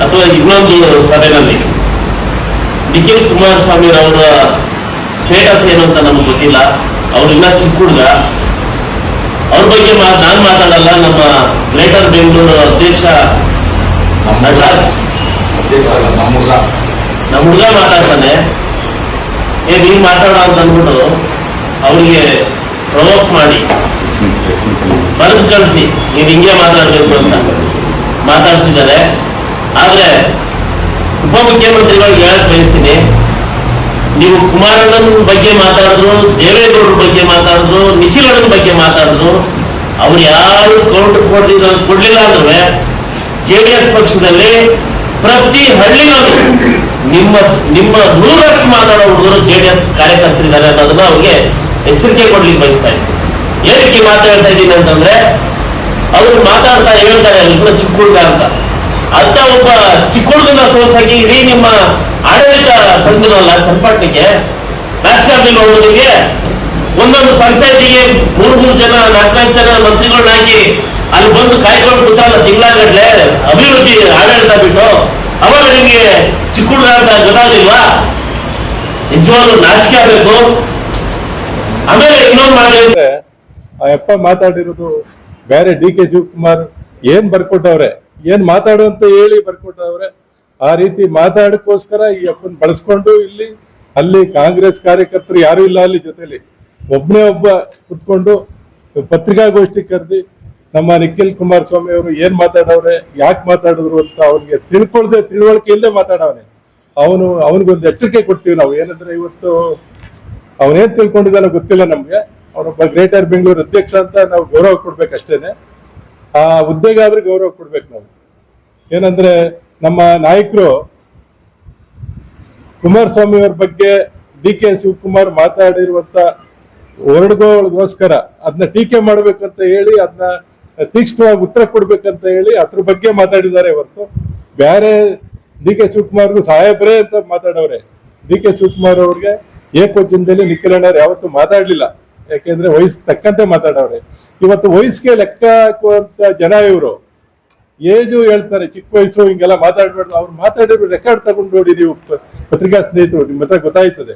ಅಥವಾ ಇನ್ನೊಂದು ಸಭೆಯಲ್ಲಿ ನಿಖಿಲ್ ಕುಮಾರಸ್ವಾಮಿ ಅವರ ಸ್ಟೇಟಸ್ ಏನು ಅಂತ ನಮ್ಗೆ ಗೊತ್ತಿಲ್ಲ. ಅವ್ರಿನ್ನ ಚಿಕ್ಕ ಹುಡುಗ, ಅವ್ರ ಬಗ್ಗೆ ನಾನು ಮಾತಾಡಲ್ಲ. ನಮ್ಮ ಗ್ರೇಟರ್ ಬೆಂಗಳೂರು ಅಧ್ಯಕ್ಷ ನಟರಾಜ್, ನಮ್ಮ ಹುಡುಗ ಮಾತಾಡ್ತಾನೆ. ನೀನ್ ಮಾತಾಡೋ ಅಂತ ಅಂದ್ಬಿಟ್ಟು ಅವ್ರಿಗೆ ಪ್ರವೋಕ್ ಮಾಡಿ ಬರೆದು ಕಳಿಸಿ ನೀನ್ ಹಿಂಗೆ ಮಾತಾಡ್ಬೇಕು ಅಂತ ಮಾತಾಡ್ಸಿದ್ದಾರೆ. ಆದ್ರೆ ಉಪಮುಖ್ಯಮಂತ್ರಿಗಳಿಗೆ ಹೇಳಕ್ ಬಯಸ್ತೀನಿ, ನೀವು ಕುಮಾರಣ್ಣನ ಬಗ್ಗೆ ಮಾತಾಡಿದ್ರು, ದೇವೇಗೌಡರ ಬಗ್ಗೆ ಮಾತಾಡಿದ್ರು, ನಿಖಿಲಣ್ಣನ ಬಗ್ಗೆ ಮಾತಾಡಿದ್ರು, ಅವ್ರು ಯಾರು ಕೌಂಟರ್ ಕೊಡ್ಲಿಲ್ಲ ಅಂದ್ರೆ JDS ಪಕ್ಷದಲ್ಲಿ ಪ್ರತಿ ಹಳ್ಳಿನಲ್ಲೂ ನಿಮ್ಮ 100ರಷ್ಟು ಮಾತಾಡೋ ಹುಡುಗರು JDS ಕಾರ್ಯಕರ್ತರಿದ್ದಾರೆ ಅನ್ನೋದನ್ನ ಅವ್ರಿಗೆ ಎಚ್ಚರಿಕೆ ಕೊಡ್ಲಿಕ್ಕೆ ಬಯಸ್ತಾ ಇದ್ದೀನಿ. ಏನಕ್ಕೆ ಮಾತಾಡ್ತಾ ಇದ್ದೀನಿ ಅಂತಂದ್ರೆ, ಅವ್ರು ಮಾತಾಡ್ತಾ ಹೇಳ್ತಾರೆ ಇಬ್ಬರು ಚಿಕ್ಕ ಹುಡುಗ ಅಂತ ಒಬ್ಬ ಚಿಕ್ಕ ಹುಡುಗನ ಸೋಲ್ಸಾಗಿ ಇಡೀ ನಿಮ್ಮ ಆಡಳಿತ ತಂದಿರಲ್ಲ ಚನ್ನಪಟ್ಟಣಕ್ಕೆ, ರಾಜಕಾರಣದಲ್ಲಿ ಹೋಗೋದಿಗೆ ಒಂದೊಂದು ಪಂಚಾಯತಿಗೆ 3 ಜನ 4 ಜನ ಮಂತ್ರಿಗಳನ್ನ ಹಾಕಿ ಅಲ್ಲಿ ಬಂದು ಕಾಯ್ಕೊಂಡು ಕೂತಲ್ಲ ತಿಂಗಳಾಗಡ್ಲೆ ಅಭಿವೃದ್ಧಿ ಆಡಳಿತ ಬಿಟ್ಟು, ಅವಾಗ ನಿಮಗೆ ಚಿಕ್ಕ ಹುಡುಗ ಅಂತ ಗೊತ್ತಾಗಿಲ್ವಾ? ನಿಜವಾಗ್ಲೂ ನಾಚಿಕೆ ಆಗ್ಬೇಕು. ಆಮೇಲೆ ಇನ್ನೊಂದು ಮಾಡಿದ್ರೆ ಆ ಯಪ್ಪ ಮಾತಾಡಿರೋದು ಬೇರೆ. DK ಶಿವಕುಮಾರ್ ಏನ್ ಬರ್ಕೊಟ್ಟವ್ರೆ, ಏನ್ ಮಾತಾಡು ಅಂತ ಹೇಳಿ ಬರ್ಕೊಟ್ಟವ್ರೆ. ಆ ರೀತಿ ಮಾತಾಡಕ್ಕೋಸ್ಕರ ಈ ಅಪ್ಪನ್ ಬಳಸ್ಕೊಂಡು ಅಲ್ಲಿ ಕಾಂಗ್ರೆಸ್ ಕಾರ್ಯಕರ್ತರು ಯಾರು ಇಲ್ಲ, ಅಲ್ಲಿ ಜೊತೆಲಿ ಒಬ್ಬನೇ ಒಬ್ಬ ಕುತ್ಕೊಂಡು ಪತ್ರಿಕಾಗೋಷ್ಠಿ ಕರೆದಿ ನಮ್ಮ ನಿಖಿಲ್ ಕುಮಾರಸ್ವಾಮಿ ಅವರು ಏನ್ ಮಾತಾಡವ್ರೆ, ಯಾಕೆ ಮಾತಾಡಿದ್ರು ಅಂತ ಅವ್ರಿಗೆ ತಿಳುವಳಿಕೆ ಇಲ್ಲದೆ ಮಾತಾಡವನೆ. ಅವನಿಗೊಂದು ಎಚ್ಚರಿಕೆ ಕೊಡ್ತೀವಿ ನಾವು. ಏನಂದ್ರೆ ಇವತ್ತು ಅವನೇನ್ ತಿಳ್ಕೊಂಡಿದ್ದಾನೋ ಗೊತ್ತಿಲ್ಲ ನಮ್ಗೆ. ಅವನೊಬ್ಬ ಗ್ರೇಟರ್ ಬೆಂಗಳೂರು ಅಧ್ಯಕ್ಷ ಅಂತ ನಾವು ಗೌರವ ಕೊಡ್ಬೇಕಷ್ಟೇನೆ. ಆ ಹುದ್ದೆಗಾದ್ರೂ ಗೌರವ ಕೊಡ್ಬೇಕು ನಾವು. ಏನಂದ್ರೆ ನಮ್ಮ ನಾಯಕರು ಕುಮಾರಸ್ವಾಮಿ ಅವ್ರ ಬಗ್ಗೆ DK ಶಿವಕುಮಾರ್ ಮಾತಾಡಿರುವಂತ ವರ್ಡ್ಗೋಸ್ಕರ ಅದನ್ನ ಟೀಕೆ ಮಾಡ್ಬೇಕಂತ ಹೇಳಿ, ಅದನ್ನ ತೀಕ್ಷ್ಣವಾಗಿ ಉತ್ತರ ಕೊಡ್ಬೇಕಂತ ಹೇಳಿ ಅದ್ರ ಬಗ್ಗೆ ಮಾತಾಡಿದ್ದಾರೆ ಹೊರತು ಬೇರೆ DK ಶಿವಕುಮಾರ್ಗೂ ಸಾಹೇಬ್ರೆ ಅಂತ ಮಾತಾಡವ್ರೆ. DK ಶಿವಕುಮಾರ್ ಅವ್ರಿಗೆ ಏಕವಚನದಲ್ಲಿ ನಿಖಿಲಣ್ಣವ್ರು ಯಾವತ್ತೂ ಮಾತಾಡ್ಲಿಲ್ಲ. ಯಾಕೆಂದ್ರೆ ವಯಸ್ಸಿಗೆ ತಕ್ಕಂತೆ ಮಾತಾಡವ್ರೆ. ಇವತ್ತು ವಯಸ್ಸಿಗೆ ಲೆಕ್ಕ ಹಾಕುವಂತ ಜನ ಇವರು. ಏಜು ಹೇಳ್ತಾರೆ, ಚಿಕ್ಕ ವಯಸ್ಸು ಹಿಂಗೆಲ್ಲ ಮಾತಾಡ್ಬಾರ್ದು. ಅವ್ರು ಮಾತಾಡಿದ್ರು ರೆಕಾರ್ಡ್ ತಗೊಂಡು ನೋಡಿ ನೀವು, ಪತ್ರಿಕಾ ಸ್ನೇಹಿತರು, ನಿಮ್ಮ ಹತ್ರ ಗೊತ್ತಾಯ್ತದೆ.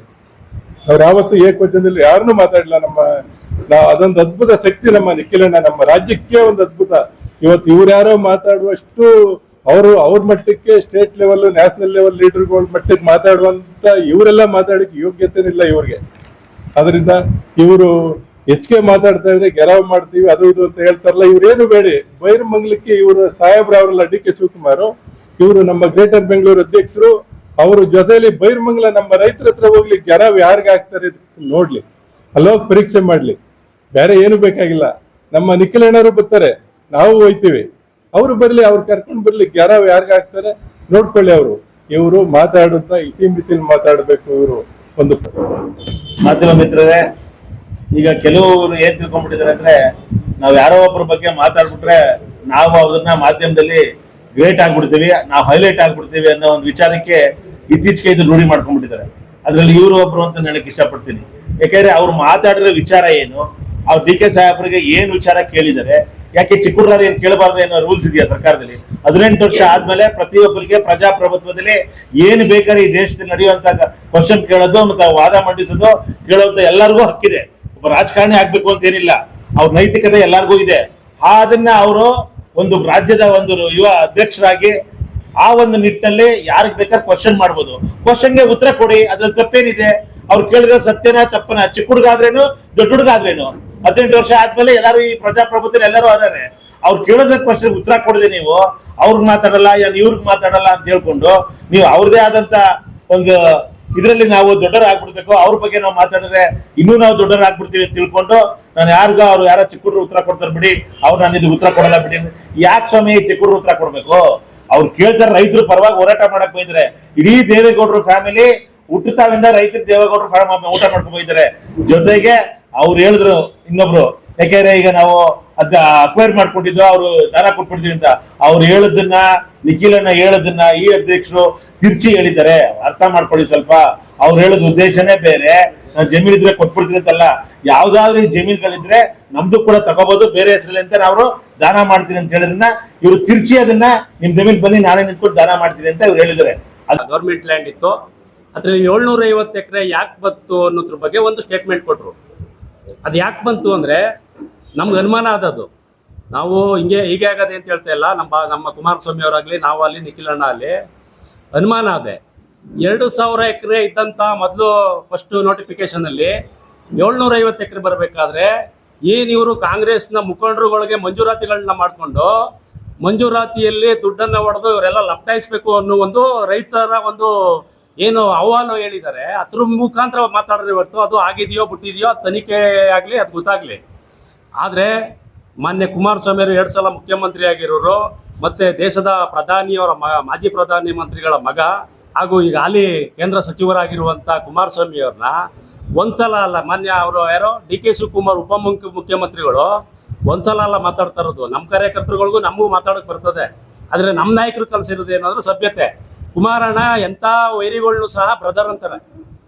ಅವ್ರು ಯಾವತ್ತು ಏಕವಚನದಲ್ಲಿ ಯಾರನ್ನೂ ಮಾತಾಡಲಿಲ್ಲ. ಅದೊಂದು ಅದ್ಭುತ ಶಕ್ತಿ ನಮ್ಮ ನಿಖಿಲಣ್ಣ, ನಮ್ಮ ರಾಜ್ಯಕ್ಕೆ ಒಂದು ಅದ್ಭುತ. ಇವತ್ತು ಇವ್ರ್ಯಾರೋ ಮಾತಾಡುವಷ್ಟು ಅವ್ರ ಮಟ್ಟಕ್ಕೆ ಸ್ಟೇಟ್ ಲೆವೆಲ್, ನ್ಯಾಷನಲ್ ಲೆವೆಲ್ ಲೀಡರ್ಗಳ ಮಟ್ಟಕ್ಕೆ ಮಾತಾಡುವಂತ ಇವರೆಲ್ಲ ಮಾತಾಡಕ್ಕೆ ಯೋಗ್ಯತೆನಿಲ್ಲ ಇವ್ರಿಗೆ. ಅದರಿಂದ ಇವರು ಹೆಚ್ಚಿಗೆ ಮಾತಾಡ್ತಾ ಇದ್ರೆ ಗೆರವ್ ಮಾಡ್ತೀವಿ ಅದು ಇದು ಅಂತ ಹೇಳ್ತಾರಲ್ಲ, ಇವ್ರೇನು ಬೇಡಿ. ಬೈರಮಂಗಲಕ್ಕೆ ಇವರು ಸಾಹೇಬ್ರ ಅವರಲ್ಲ DK ಶಿವಕುಮಾರ್, ಇವರು ನಮ್ಮ ಗ್ರೇಟರ್ ಬೆಂಗಳೂರು ಅಧ್ಯಕ್ಷರು. ಅವ್ರ ಜೊತೆಲಿ ಬೈರಮಂಗಲ ನಮ್ಮ ರೈತರ ಹತ್ರ ಹೋಗ್ಲಿ, ಗೆರವ್ ಯಾರಿಗ ಆಗ್ತಾರೆ ನೋಡ್ಲಿ, ಅಲ್ಲೋಗಿ ಪರೀಕ್ಷೆ ಮಾಡ್ಲಿ. ಬೇರೆ ಏನು ಬೇಕಾಗಿಲ್ಲ. ನಮ್ಮ ನಿಖಿಲಣ್ಣರು ಬರ್ತಾರೆ, ನಾವು ಹೋಯ್ತೀವಿ. ಅವ್ರು ಬರ್ಲಿ, ಅವ್ರು ಕರ್ಕೊಂಡು ಬರ್ಲಿ, ಗೆರವ್ ಯಾರಿಗ ಆಗ್ತಾರೆ ನೋಡ್ಕೊಳ್ಳಿ. ಇವರು ಮಾತಾಡುತ್ತ ಇತಿಮಿತಿಲಿ ಮಾತಾಡ್ಬೇಕು. ಇವರು ಒಂದು ಮಾಧ್ಯಮ ಮಿತ್ರರೇ, ಈಗ ಕೆಲವರು ಏನ್ ತಿಳ್ಕೊಂಡ್ಬಿಟ್ಟಿದ್ದಾರೆ ಅಂದ್ರೆ, ನಾವ್ ಯಾರೋ ಒಬ್ಬರ ಬಗ್ಗೆ ಮಾತಾಡ್ಬಿಟ್ರೆ ನಾವು ಅದನ್ನ ಮಾಧ್ಯಮದಲ್ಲಿ ಗ್ರೇಟ್ ಆಗ್ಬಿಡ್ತೀವಿ, ನಾವು ಹೈಲೈಟ್ ಆಗ್ಬಿಡ್ತೀವಿ ಅನ್ನೋ ಒಂದು ವಿಚಾರಕ್ಕೆ ಇತ್ತೀಚೆಗೆ ಇದು ರೂಢಿ ಮಾಡ್ಕೊಂಡ್ಬಿಟ್ಟಿದ್ದಾರೆ. ಅದ್ರಲ್ಲಿ ಇವರು ಒಬ್ರು ಅಂತ ಹೇಳಕ್ ಇಷ್ಟಪಡ್ತೀನಿ. ಯಾಕಂದ್ರೆ ಅವ್ರು ಮಾತಾಡಿರೋ ವಿಚಾರ ಏನು, ಅವ್ರು DK ಸಾಹೇಬ್ರಿಗೆ ಏನ್ ವಿಚಾರ ಕೇಳಿದ್ದಾರೆ, ಯಾಕೆ ಚಿಕ್ಕ ಹುಡುಗರು ಏನ್ ಕೇಳಬಾರ್ದು ಅನ್ನೋ ರೂಲ್ಸ್ ಇದೆಯಾ ಸರ್ಕಾರದಲ್ಲಿ? 18 ವರ್ಷ ಆದ್ಮೇಲೆ ಪ್ರತಿಯೊಬ್ಬರಿಗೆ ಪ್ರಜಾಪ್ರಭುತ್ವದಲ್ಲಿ ಏನ್ ಬೇಕಾದ್ರೆ ಈ ದೇಶದಲ್ಲಿ ನಡೆಯುವಂತ ಕ್ವಶನ್ ಕೇಳೋದು ಮತ್ತೆ ವಾದ ಮಂಡಿಸೋದು ಕೇಳುವಂತ ಎಲ್ಲರಿಗೂ ಹಕ್ಕಿದೆ. ಒಬ್ಬ ರಾಜಕಾರಣಿ ಆಗ್ಬೇಕು ಅಂತ ಏನಿಲ್ಲ, ಅವ್ರ ನೈತಿಕತೆ ಎಲ್ಲರಿಗೂ ಇದೆ. ಅದನ್ನ ಅವರು ಒಂದು ರಾಜ್ಯದ ಒಂದು ಯುವ ಅಧ್ಯಕ್ಷರಾಗಿ ಆ ಒಂದು ನಿಟ್ಟಿನಲ್ಲಿ ಯಾರಿಗೆ ಬೇಕಾದ್ರೆ ಕ್ವಶನ್ ಮಾಡ್ಬೋದು. ಕ್ವಶನ್ಗೆ ಉತ್ತರ ಕೊಡಿ, ಅದ್ರಲ್ಲಿ ತಪ್ಪೇನಿದೆ? ಅವ್ರು ಕೇಳಿದ್ರೆ ಸತ್ಯನ ತಪ್ಪನ? ಚಿಕ್ಕ ಹುಡುಗ ಆದ್ರೇನು, ದೊಡ್ಡ ಹುಡುಗ ಆದ್ರೇನು? 18 ವರ್ಷ ಆದ್ಮೇಲೆ ಎಲ್ಲರೂ ಈ ಪ್ರಜಾಪ್ರಭುತ್ವದಲ್ಲಿ ಎಲ್ಲರೂ ಅದಾರೆ. ಅವ್ರು ಕೇಳೋದ ಕ್ವಶನ್ ಉತ್ತರ ಕೊಡದೆ ನೀವು ಅವ್ರಿಗೆ ಮಾತಾಡಲ್ಲ, ಇವ್ರಿಗೆ ಮಾತಾಡಲ್ಲ ಅಂತ ಹೇಳ್ಕೊಂಡು ನೀವು ಅವ್ರದೇ ಆದಂತ ಒಂದು ಇದರಲ್ಲಿ ನಾವು ದೊಡ್ಡರಾಗ್ಬಿಡ್ಬೇಕು, ಅವ್ರ ಬಗ್ಗೆ ನಾವು ಮಾತಾಡಿದ್ರೆ ಇನ್ನೂ ನಾವು ದೊಡ್ಡರಾಗ್ಬಿಡ್ತೀವಿ ತಿಳ್ಕೊಂಡು ನಾನು ಅವ್ರು ಯಾರೋ ಚಿಕ್ಕ ಹುಡುಗರು ಉತ್ತರ ಕೊಡ್ತಾರೆ ಬಿಡಿ, ಅವ್ರು ನಾನು ಇದು ಉತ್ತರ ಕೊಡಲ್ಲ ಬಿಡಿ. ಯಾಕೆ ಸ್ವಾಮಿ ಚಿಕ್ಕ ಹುಡುಗರು ಉತ್ತರ ಕೊಡ್ಬೇಕು? ಅವ್ರು ಕೇಳ್ತಾರೆ, ರೈತರ ಪರವಾಗಿ ಹೋರಾಟ ಮಾಡಕ್ ಬೈದ್ರೆ ಇಡೀ ದೇವೇಗೌಡರು ಫ್ಯಾಮಿಲಿ ಹುಟ್ಟುತ್ತಾವಿಂದ ರೈತರು ದೇವೇಗೌಡರು ಊಟ ಮಾಡ್ಕೊಂಡು ಹೋಗಿದ್ದಾರೆ. ಜೊತೆಗೆ ಅವ್ರು ಹೇಳಿದ್ರು ಇನ್ನೊಬ್ರು, ಯಾಕೆಂದ್ರೆ ಈಗ ನಾವು ಅದ ಅಕ್ವೈರ್ ಮಾಡ್ಕೊಂಡಿದ್ದು ಅವ್ರು ದಾನ ಕೊಟ್ಬಿಡ್ತೀವಿ ಅಂತ ಅವ್ರು ಹೇಳದನ್ನ, ನಿಖಿಲಣ್ಣ ಹೇಳದನ್ನ ಈ ಅಧ್ಯಕ್ಷರು ತಿರ್ಚಿ ಹೇಳಿದ್ದಾರೆ. ಅರ್ಥ ಮಾಡ್ಕೊಳ್ಳಿ ಸ್ವಲ್ಪ. ಅವ್ರು ಹೇಳದ ಉದ್ದೇಶನೇ ಬೇರೆ. ನಾನು ಜಮೀನ್ ಇದ್ರೆ ಕೊಟ್ಬಿಡ್ತೀನಿ ಅಂತಲ್ಲ, ಯಾವ್ದಾದ್ರು ಜಮೀನ್ಗಳಿದ್ರೆ ನಮ್ದು ಕೂಡ ತಗೋಬಹುದು ಬೇರೆ ಹೆಸರಲ್ಲಿ ಅಂತ ಅವರು ದಾನ ಮಾಡ್ತೀನಿ ಅಂತ ಹೇಳಿದ್ರನ್ನ ಇವರು ತಿರ್ಚಿ ಅದನ್ನ ನಿಮ್ ಜಮೀನ್ ಬನ್ನಿ ನಾನೇ ನಿಂತ್ಕೊಂಡು ದಾನ ಮಾಡ್ತೀನಿ ಅಂತ ಇವ್ರು ಹೇಳಿದ್ದಾರೆ. ಗೌರ್ಮೆಂಟ್ ಲ್ಯಾಂಡ್ ಇತ್ತು, ಅದ್ರಲ್ಲಿ 750 ಎಕರೆ ಯಾಕೆ ಬಂತು ಅನ್ನೋದ್ರ ಬಗ್ಗೆ ಒಂದು ಸ್ಟೇಟ್ಮೆಂಟ್ ಕೊಟ್ಟರು. ಅದು ಯಾಕೆ ಬಂತು ಅಂದರೆ ನಮ್ಗೆ ಅನುಮಾನ ಆದದ್ದು. ನಾವು ಹೀಗೆ ಆಗದೆ ಅಂತ ಹೇಳ್ತಾ ಇಲ್ಲ, ನಮ್ಮ ಕುಮಾರಸ್ವಾಮಿ ಅವರಾಗಲಿ, ನಾವಲ್ಲಿ ನಿಖಿಲಣ್ಣ ಅಲ್ಲಿ ಅನುಮಾನ ಅದೇ 2000 ಎಕರೆ ಇದ್ದಂಥ ಮೊದಲು ಫಸ್ಟ್ ನೋಟಿಫಿಕೇಶನಲ್ಲಿ 750 ಎಕರೆ ಬರಬೇಕಾದ್ರೆ ಇವರು ಕಾಂಗ್ರೆಸ್ನ ಮುಖಂಡರುಗಳಿಗೆ ಮಂಜೂರಾತಿಗಳನ್ನ ಮಾಡಿಕೊಂಡು ಮಂಜೂರಾತಿಯಲ್ಲಿ ದುಡ್ಡನ್ನು ಹೊಡೆದು ಇವರೆಲ್ಲ ಲಪ್ಟಾಯಿಸ್ಬೇಕು ಅನ್ನೋ ಒಂದು ರೈತರ ಒಂದು ಏನು ಅಹವಾಲು ಹೇಳಿದ್ದಾರೆ, ಅದ್ರ ಮುಖಾಂತರ ಮಾತಾಡಿದ್ರೆ ಇವತ್ತು ಅದು ಆಗಿದೆಯೋ ಬಿಟ್ಟಿದೆಯೋ ಅದು ತನಿಖೆ ಆಗಲಿ, ಅದು ಗೊತ್ತಾಗಲಿ. ಆದರೆ ಮಾನ್ಯ ಕುಮಾರಸ್ವಾಮಿ ಅವರು 2 ಸಲ ಮುಖ್ಯಮಂತ್ರಿ ಆಗಿರೋರು, ಮತ್ತು ದೇಶದ ಪ್ರಧಾನಿಯವರ ಮಾಜಿ ಪ್ರಧಾನಿ ಮಂತ್ರಿಗಳ ಮಗ ಹಾಗೂ ಈಗ ಹಾಲಿ ಕೇಂದ್ರ ಸಚಿವರಾಗಿರುವಂಥ ಕುಮಾರಸ್ವಾಮಿ ಅವ್ರನ್ನ ಒಂದ್ಸಲ ಅಲ್ಲ, ಮಾನ್ಯ ಅವರು ಯಾರೋ DK ಶಿವಕುಮಾರ್ ಮುಖ್ಯಮಂತ್ರಿಗಳು ಒಂದ್ಸಲ ಅಲ್ಲ ಮಾತಾಡ್ತಾ ಇರೋದು. ನಮ್ಮ ಕಾರ್ಯಕರ್ತರುಗಳಿಗೂ ನಮಗೂ ಮಾತಾಡೋಕೆ ಬರ್ತದೆ. ಆದರೆ ನಮ್ಮ ನಾಯಕರು ಕಲಿಸಿರೋದು ಏನಾದರೂ ಸಭ್ಯತೆ. ಕುಮಾರಣ್ಣ ಎಂಥ ವೈರಿಗಳನ್ನು ಸಹ ಬ್ರದರ್ ಅಂತಾರೆ.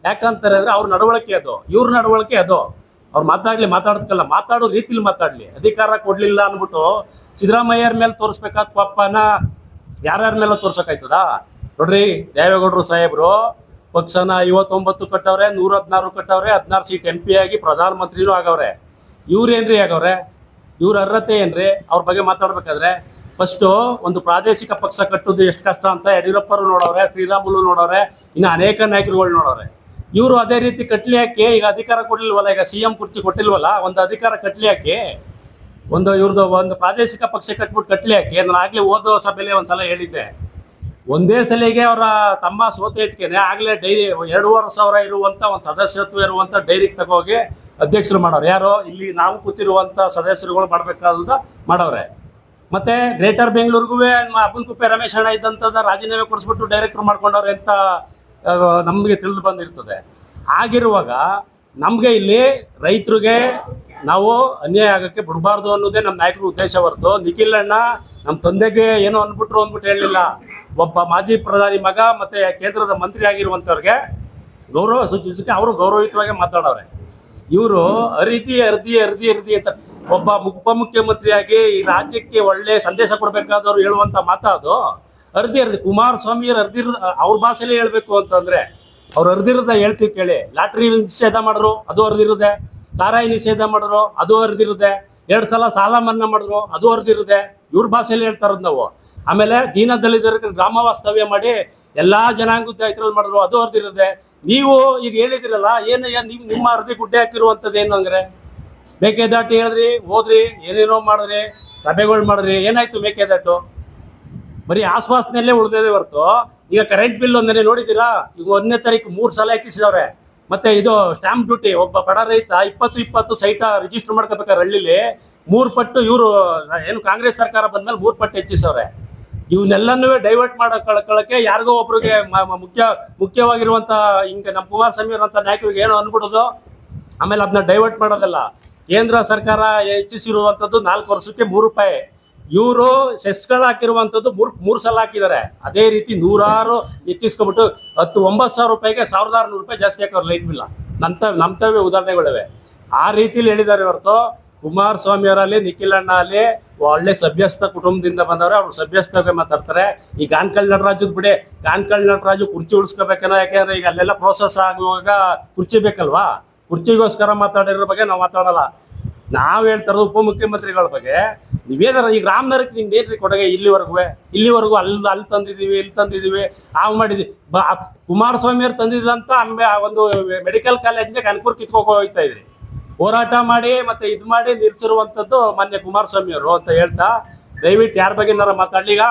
ಯಾಕಂತಾರೆ ಅಂದರೆ ಅವ್ರ ನಡವಳಿಕೆ ಅದು, ಇವ್ರ ನಡವಳಿಕೆ ಅದು. ಅವ್ರು ಮಾತಾಡೋದಕ್ಕಲ್ಲ, ಮಾತಾಡೋ ರೀತಿಲಿ ಮಾತಾಡಲಿ. ಅಧಿಕಾರ ಕೊಡಲಿಲ್ಲ ಅಂದ್ಬಿಟ್ಟು ಸಿದ್ದರಾಮಯ್ಯರ ಮೇಲೆ ತೋರಿಸ್ಬೇಕಾದ ಪಾಪನ ಯಾರ್ಯಾರ ಮೇಲೆ ತೋರ್ಸೋಕ್ಕಾಯ್ತದ? ನೋಡ್ರಿ, ದೇವೇಗೌಡರು ಸಾಹೇಬರು ಪಕ್ಷನ 59 ಕಟ್ಟವ್ರೆ, 116 ಕಟ್ಟವ್ರೆ, 16 ಸೀಟ್ MP ಆಗಿ ಪ್ರಧಾನಮಂತ್ರಿನೂ ಆಗವ್ರೆ. ಇವ್ರೇನ್ರಿ ಆಗವ್ರೆ? ಇವ್ರ ಅರ್ಹತೆ ಏನ್ರಿ? ಅವ್ರ ಬಗ್ಗೆ ಮಾತಾಡ್ಬೇಕಾದ್ರೆ ಫಸ್ಟು ಒಂದು ಪ್ರಾದೇಶಿಕ ಪಕ್ಷ ಕಟ್ಟೋದು ಎಷ್ಟು ಕಷ್ಟ ಅಂತ ಯಡಿಯೂರಪ್ಪರು ನೋಡವ್ರೆ, ಶ್ರೀರಾಮುಲು ನೋಡವ್ರೆ, ಇನ್ನು ಅನೇಕ ನಾಯಕರುಗಳು ನೋಡವ್ರೆ. ಇವರು ಅದೇ ರೀತಿ ಕಟ್ಲಿ ಹಾಕಿ ಈಗ ಅಧಿಕಾರ ಕೊಡ್ಲಿಲ್ವಲ್ಲ, ಈಗ CM ಕುರ್ಚಿ ಕೊಟ್ಟಿಲ್ವಲ್ಲ, ಒಂದು ಅಧಿಕಾರ ಕಟ್ಲಿ ಹಾಕಿ ಇವ್ರದ್ದು ಒಂದು ಪ್ರಾದೇಶಿಕ ಪಕ್ಷ ಕಟ್ಬಿಟ್ಟು ಕಟ್ಲಿ ಹಾಕಿ. ನಾನು ಆಗಲೇ ಓದೋ ಸಭೆಯಲ್ಲಿ ಒಂದ್ಸಲ ಹೇಳಿದ್ದೆ, ಒಂದೇ ಸಲಿಗೆ ಅವರ ತಮ್ಮ ಸೋತೆ ಇಟ್ಕೇನೆ ಆಗಲೇ ಡೈರಿ 2500 ಇರುವಂಥ ಒಂದು ಸದಸ್ಯತ್ವ ಇರುವಂಥ ಡೈರಿಗೆ ತಗೋಗಿ ಅಧ್ಯಕ್ಷರು ಮಾಡೋರು. ಯಾರೋ ಇಲ್ಲಿ ನಾವು ಕೂತಿರುವಂಥ ಸದಸ್ಯರುಗಳು ಮಾಡಬೇಕಾದ ಮಾಡವ್ರೆ. ಮತ್ತು ಗ್ರೇಟರ್ ಬೆಂಗಳೂರಿಗೂ ಅಬ್ಬನಕುಪ್ಪೆ ರಮೇಶ್ ಅಣ್ಣ ಇದ್ದಂಥದ್ದು ರಾಜೀನಾಮೆ ಕೊಡಿಸ್ಬಿಟ್ಟು ಡೈರೆಕ್ಟರ್ ಮಾಡ್ಕೊಂಡವ್ರೆ ಅಂತ ನಮಗೆ ತಿಳಿದು ಬಂದಿರ್ತದೆ. ಆಗಿರುವಾಗ ನಮಗೆ ಇಲ್ಲಿ ರೈತರಿಗೆ ನಾವು ಅನ್ಯಾಯ ಆಗೋಕ್ಕೆ ಬಿಡಬಾರ್ದು ಅನ್ನೋದೇ ನಮ್ಮ ನಾಯಕರ ಉದ್ದೇಶ ಹೊರತು ನಿಖಿಲಣ್ಣ ನಮ್ಮ ತಂದೆಗೆ ಏನೋ ಅಂದ್ಬಿಟ್ಟು ಹೇಳಲಿಲ್ಲ. ಒಬ್ಬ ಮಾಜಿ ಪ್ರಧಾನಿ ಮಗ ಮತ್ತು ಕೇಂದ್ರದ ಮಂತ್ರಿ ಆಗಿರುವಂಥವ್ರಿಗೆ ಗೌರವ ಸೂಚಿಸೋಕ್ಕೆ ಅವರು ಗೌರವಯುತವಾಗಿ ಮಾತಾಡೋರೆ. ಇವರು ಅರ್ಧಿ ಅಂತ ಒಬ್ಬ ಉಪಮುಖ್ಯಮಂತ್ರಿಯಾಗಿ ಈ ರಾಜ್ಯಕ್ಕೆ ಒಳ್ಳೆ ಸಂದೇಶ ಕೊಡಬೇಕಾದವರು ಹೇಳುವಂಥ ಮಾತಾದು ಅರ್ಧಿ ಕುಮಾರಸ್ವಾಮಿಯರು ಅವ್ರ ಭಾಷೆಯಲ್ಲಿ ಹೇಳಬೇಕು ಅಂತಂದರೆ ಅವ್ರು ಅರ್ಧಿರದ ಹೇಳ್ತೀವಿ ಕೇಳಿ. ಲಾಟ್ರಿ ನಿಷೇಧ ಮಾಡಿದ್ರು, ಅದು ಅರ್ಧಿರುತ್ತೆ. ಸಾರಾಯಿ ನಿಷೇಧ ಮಾಡಿದ್ರು, ಅದು ಅರ್ಧಿರುತ್ತೆ. 2 ಸಲ ಸಾಲ ಮನ್ನಾ ಮಾಡಿದ್ರು, ಅದು ಅರ್ಧಿರುತ್ತೆ. ಇವ್ರ ಭಾಷೆಯಲ್ಲಿ ಹೇಳ್ತಾ ಇರೋದು ನಾವು. ಆಮೇಲೆ ದೀನ ದಲಿತರಿಗೆ ಗ್ರಾಮ ವಾಸ್ತವ್ಯ ಮಾಡಿ ಎಲ್ಲ ಜನಾಂಗದ ಇದ್ರಲ್ಲಿ ಮಾಡಿದ್ರು, ಅದು ಅರ್ಧಿರುತ್ತೆ. ನೀವು ಈಗ ಹೇಳಿದಿರಲ್ಲ, ಏನಯ್ಯ ನಿಮ್ಮ ಅರ್ಧಿ ಗುಡ್ಡೆ ಹಾಕಿರುವಂಥದ್ದು ಏನು ಅಂದರೆ ಮೇಕೆದಾಟು ಹೇಳಿದ್ರಿ, ಹೋದ್ರಿ, ಏನೇನೋ ಮಾಡಿದ್ರಿ, ಸಭೆಗಳು ಮಾಡಿದ್ರಿ, ಏನಾಯ್ತು ಮೇಕೆದಾಟು? ಬರೀ ಆಶ್ವಾಸನೆಯಲ್ಲೇ ಉಳಿದಿದೆ ಹೊರತು ಈಗ ಕರೆಂಟ್ ಬಿಲ್ ಒಂದನೇ ನೋಡಿದ್ದೀರಾ? ಈಗ 1ನೇ ತಾರೀಕು 3 ಸಲ ಹೆಚ್ಚಿಸಿದವ್ರೆ. ಮತ್ತು ಇದು ಸ್ಟ್ಯಾಂಪ್ ಡ್ಯೂಟಿ, ಒಬ್ಬ ಬಡ ರೈತ 20 ಸೈಟ ರಿಜಿಸ್ಟರ್ ಮಾಡ್ಕೋಬೇಕಾದ್ರೆ ಹಳ್ಳಿಲಿ 3 ಪಟ್ಟು ಇವರು ಏನು ಕಾಂಗ್ರೆಸ್ ಸರ್ಕಾರ ಬಂದಮೇಲೆ 3 ಪಟ್ಟು ಹೆಚ್ಚಿಸವ್ರೆ. ಇವನ್ನೆಲ್ಲನೂ ಡೈವರ್ಟ್ ಮಾಡೋಕ್ಕೆ ಯಾರಿಗೋ ಒಬ್ರಿಗೆ ಮುಖ್ಯವಾಗಿರುವಂಥ ಹಿಂಗೆ ನಮ್ಮ ಕುಮಾರಸ್ವಾಮಿ ಅವರಂಥ ನಾಯಕರಿಗೆ ಏನೋ ಅಂದ್ಬಿಡೋದು, ಆಮೇಲೆ ಅದನ್ನ ಡೈವರ್ಟ್ ಮಾಡೋದಲ್ಲ. ಕೇಂದ್ರ ಸರ್ಕಾರ ಹೆಚ್ಚಿಸಿರುವಂಥದ್ದು 4 ವರ್ಷಕ್ಕೆ 3 ರೂಪಾಯಿ. ಇವರು ಸೆಸ್ಗಳು ಹಾಕಿರುವಂಥದ್ದು 3 ಸಲ ಹಾಕಿದ್ದಾರೆ. ಅದೇ ರೀತಿ 100 ಹೆಚ್ಚಿಸ್ಕೊಬಿಟ್ಟು 9,000 ರೂಪಾಯಿಗೆ 1,600 ರೂಪಾಯಿ ಜಾಸ್ತಿ ಹಾಕೋರು ಲೈಟ್ ಬಿಲ್ಲ. ನಮ್ತವೇ ಉದಾಹರಣೆಗಳಿವೆ. ಆ ರೀತಿಲಿ ಹೇಳಿದ್ದಾರೆ ಹೊರತು ಕುಮಾರಸ್ವಾಮಿ ಅವರಲ್ಲಿ ನಿಖಿಲಣ್ಣ ಅಲ್ಲಿ ಒಳ್ಳೆ ಸಭ್ಯಸ್ಥ ಕುಟುಂಬದಿಂದ ಬಂದವ್ರೆ. ಅವ್ರು ಸಭ್ಯಸ್ಥಗೆ ಮಾತಾಡ್ತಾರೆ. ಈ ಗಾನ್ಕಲ್ ನಟರಾಜದ್ ಬಿಡಿ, ಗಾನ್ಕಲ್ ನಟರಾಜು ಕುರ್ಚಿ ಉಳಿಸ್ಕೋಬೇಕನ್ನ, ಯಾಕೆಂದ್ರೆ ಈಗ ಅಲ್ಲೆಲ್ಲ ಪ್ರೋಸೆಸ್ ಆಗುವಾಗ ಕುರ್ಚಿ ಬೇಕಲ್ವಾ? ಕುರ್ಚಿಗೋಸ್ಕರ ಮಾತಾಡಿರೋ ಬಗ್ಗೆ ನಾವು ಮಾತಾಡಲ್ಲ. ನಾವು ಹೇಳ್ತಾರದು ಉಪಮುಖ್ಯಮಂತ್ರಿಗಳ ಬಗ್ಗೆ. ನೀವೇನಾರ ಈಗ ರಾಮನಗರಕ್ಕೆ ನಿಮ್ದು ಏನ್ರಿ ಕೊಡುಗೆ? ಇಲ್ಲಿವರೆಗೂ ಅಲ್ಲಿ ತಂದಿದ್ದೀವಿ, ಇಲ್ಲಿ ತಂದಿದ್ದೀವಿ, ಮಾಡಿದ್ವಿ. ಕುಮಾರಸ್ವಾಮಿ ಅವ್ರು ತಂದಿದ್ದಂಥ ಒಂದು ಮೆಡಿಕಲ್ ಕಾಲೇಜ್ನ ಕನಕಪುರ ಕಿತ್ಕೋಗಿ ಹೋಗ್ತಾ ಇದ್ರಿ. ಹೋರಾಟ ಮಾಡಿ ಮತ್ತೆ ಇದು ಮಾಡಿ ನಿಲ್ಸಿರುವಂಥದ್ದು ಮಾನ್ಯ ಕುಮಾರಸ್ವಾಮಿ ಅವರು ಅಂತ ಹೇಳ್ತಾ, ದಯವಿಟ್ಟು ಯಾರ ಬಗ್ಗೆ ಏನಾರ ಮಾತಾಡಲಿ. ಈಗ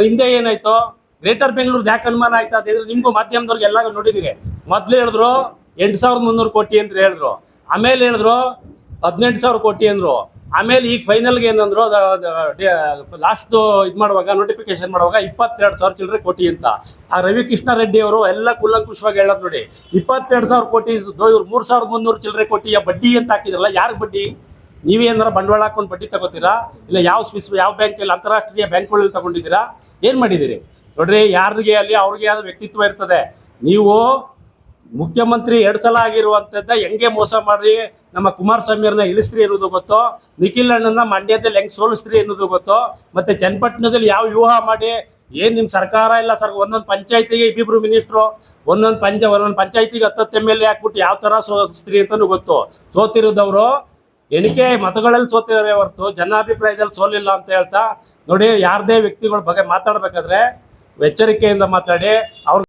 ಹಿಂದೆ ಏನಾಯ್ತು, ಗ್ರೇಟರ್ ಬೆಂಗಳೂರು ಯಾಕೆ ಅನುಮಾನ ಆಯ್ತಾ ಅಂತಂದ್ರೆ ನಿಮಗೂ ಮಾಧ್ಯಮದವ್ರಿಗೆ ಎಲ್ಲ ನೋಡಿದಿರಿ. ಮೊದಲು ಹೇಳಿದ್ರು 8,300 ಕೋಟಿ ಅಂತ ಹೇಳಿದ್ರು, ಆಮೇಲೆ ಹೇಳಿದ್ರು 18,000 ಕೋಟಿ ಅಂದರು. ಆಮೇಲೆ ಈಗ ಫೈನಲ್ಗೆ ಏನಂದ್ರು, ಲಾಸ್ಟ್ ಇದು ಮಾಡುವಾಗ ನೋಟಿಫಿಕೇಶನ್ ಮಾಡುವಾಗ 22,000 ಚಿಲ್ಲರೆ ಕೋಟಿ ಅಂತ. ಆ ರವಿಕೃಷ್ಣ ರೆಡ್ಡಿ ಅವರು ಎಲ್ಲ ಕುಲ್ಲಂಕುಷವಾಗಿ ಹೇಳೋದು ನೋಡಿ. 22,000 ಕೋಟಿ ಇದ್ದು ಇವ್ರು 3,300 ಚಿಲ್ಲರೆ ಕೋಟಿಯ ಬಡ್ಡಿ ಅಂತ ಹಾಕಿದ್ರಲ್ಲ, ಯಾರಿಗೆ ಬಡ್ಡಿ? ನೀವೇನಾರ ಬಂಡವಾಳ ಹಾಕೊಂಡು ಬಡ್ಡಿ ತಗೋತೀರಾ? ಇಲ್ಲ ಯಾವ ಬ್ಯಾಂಕಲ್ಲಿ, ಅಂತಾರಾಷ್ಟ್ರೀಯ ಬ್ಯಾಂಕ್ಗಳಲ್ಲಿ ತಗೊಂಡಿದ್ದೀರಾ? ಏನು ಮಾಡಿದ್ದೀರಿ? ನೋಡ್ರಿ, ಯಾರಿಗೆ ಅಲ್ಲಿ ಅವ್ರಿಗೆ ಆದ ವ್ಯಕ್ತಿತ್ವ ಇರ್ತದೆ. ನೀವು ಮುಖ್ಯಮಂತ್ರಿ 2 ಸಲ ಆಗಿರುವಂತದ್ದ ಹೆಂಗೆ ಮೋಸ ಮಾಡಿ ನಮ್ಮ ಕುಮಾರಸ್ವಾಮಿ ಅವ್ರನ್ನ ಇಳಿಸ್ತ್ರಿ ಅನ್ನೋದು ಗೊತ್ತೋ, ನಿಖಿಲ್ ಅಣ್ಣನ ಮಂಡ್ಯದಲ್ಲಿ ಹೆಂಗ್ ಸೋಲಿಸ್ತ್ರಿ ಅನ್ನೋದು ಗೊತ್ತೋ, ಮತ್ತೆ ಚನ್ನಪಟ್ಟಣದಲ್ಲಿ ಯಾವ ವ್ಯೂಹ ಮಾಡಿ ಏನ್ ನಿಮ್ ಸರ್ಕಾರ ಇಲ್ಲ ಸರ್, ಒಂದೊಂದು ಪಂಚಾಯತಿಗೆ ಇಬ್ಬಿಬ್ರು ಮಿನಿಸ್ಟ್ರು, ಒಂದೊಂದು ಪಂಚಾಯತಿಗೆ 10 MLA ಹಾಕ್ಬಿಟ್ಟು ಯಾವ ತರ ಸೋಲಿಸ್ತ್ರಿ ಅಂತಾನು ಗೊತ್ತು. ಸೋತಿರೋದವ್ರು ಎಣಿಕೆ ಮತಗಳಲ್ಲಿ ಸೋತಿದ್ದಾರೆ ಹೊರತು ಜನಾಭಿಪ್ರಾಯದಲ್ಲಿ ಸೋಲಿಲ್ಲ ಅಂತ ಹೇಳ್ತಾ ನೋಡಿ. ಯಾರದೇ ವ್ಯಕ್ತಿಗಳ ಬಗ್ಗೆ ಮಾತಾಡ್ಬೇಕಾದ್ರೆ ಎಚ್ಚರಿಕೆಯಿಂದ ಮಾತಾಡಿ. ಅವ್ರ